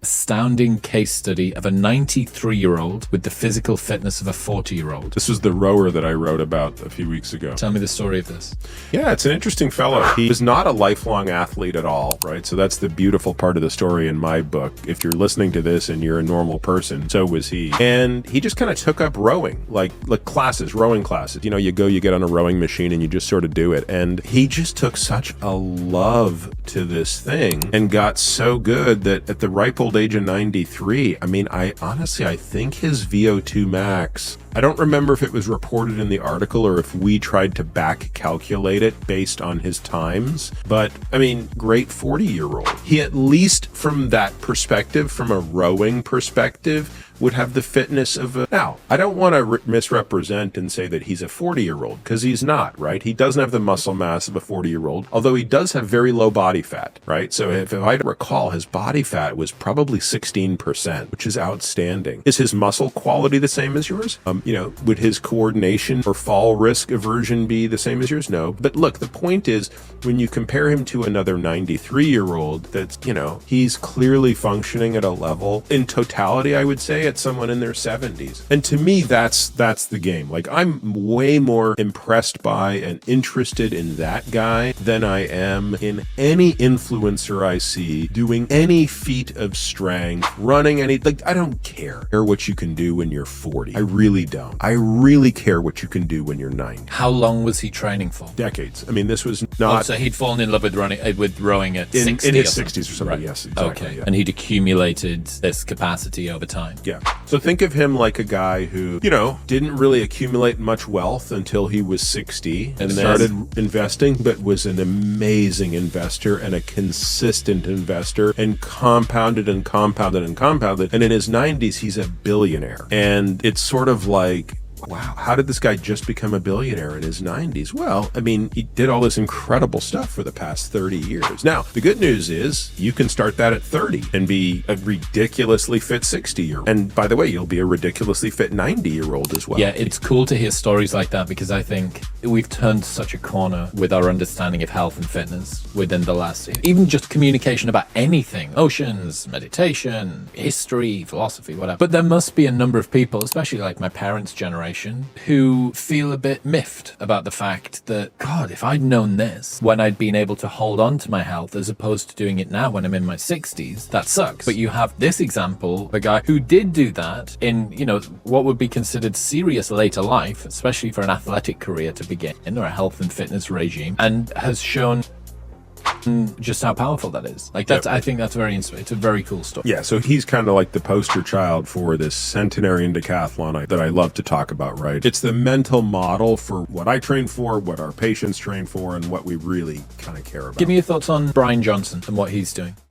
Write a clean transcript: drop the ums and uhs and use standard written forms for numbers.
astounding case study of a 93-year-old with the physical fitness of a 40-year-old. This was the rower that I wrote about a few weeks ago. Tell me the story of this. Yeah, it's an interesting fellow. He was not a lifelong athlete at all, right? So that's the beautiful part of the story in my book. If you're listening to this and you're a normal person, so was he. And he just kind of took up rowing, like classes, rowing classes. You know, you get on a rowing machine and you just sort of do it. And he just took such a love to this thing and got so good that at the ripe old age of 93, I mean, I think his VO2 max, I don't remember if it was reported in the article or if we tried to back calculate it based on his times, but I mean, great 40-year-old. He, at least from that perspective, from a rowing perspective, would have the fitness of a... Now, I don't want to misrepresent and say that he's a 40-year-old, because he's not, right? He doesn't have the muscle mass of a 40-year-old, although he does have very low body fat, right? So if I recall, his body fat was probably 16%, which is outstanding. Is his muscle quality the same as yours? You know, would his coordination or fall risk aversion be the same as yours? No. But look, the point is, when you compare him to another 93-year-old, that's, you know, he's clearly functioning at a level, in totality, I would say, at someone in their 70s. And to me, that's the game. Like, I'm way more impressed by and interested in that guy than I am in any influencer I see doing any feat of strength, running any, like, I don't care what you can do when you're 40. I really don't. I really care what you can do when you're 90. How long was he training for? Decades. I mean, this was not... Oh, so he'd fallen in love with rowing at 60? In his 60s or something, right. Yes, exactly. Okay, yeah. and he'd accumulated this capacity over time. Yeah. So think of him like a guy who, you know, didn't really accumulate much wealth until he was 60 and started investing, but was an amazing investor and a consistent investor and compounded and compounded and compounded. And in his 90s, he's a billionaire. And it's sort of like, wow, how did this guy just become a billionaire in his 90s? Well, I mean, he did all this incredible stuff for the past 30 years. Now, the good news is you can start that at 30 and be a ridiculously fit 60-year-old. And by the way, you'll be a ridiculously fit 90-year-old as well. Yeah, it's cool to hear stories like that, because I think we've turned such a corner with our understanding of health and fitness within the last year. Even just communication about anything, oceans, meditation, history, philosophy, whatever. But there must be a number of people, especially like my parents' generation, who feel a bit miffed about the fact that, God, if I'd known this when I'd been able to hold on to my health as opposed to doing it now when I'm in my 60s, that sucks. But you have this example of a guy who did do that in, you know, what would be considered serious later life, especially for an athletic career to begin, or a health and fitness regime, and has shown just how powerful that is. Like, that's, I think that's it's a very cool story. Yeah, so he's kind of like the poster child for this centenarian decathlon that I love to talk about, right? It's the mental model for what I train for, what our patients train for, and what we really kind of care about. Give me your thoughts on Brian Johnson and what he's doing.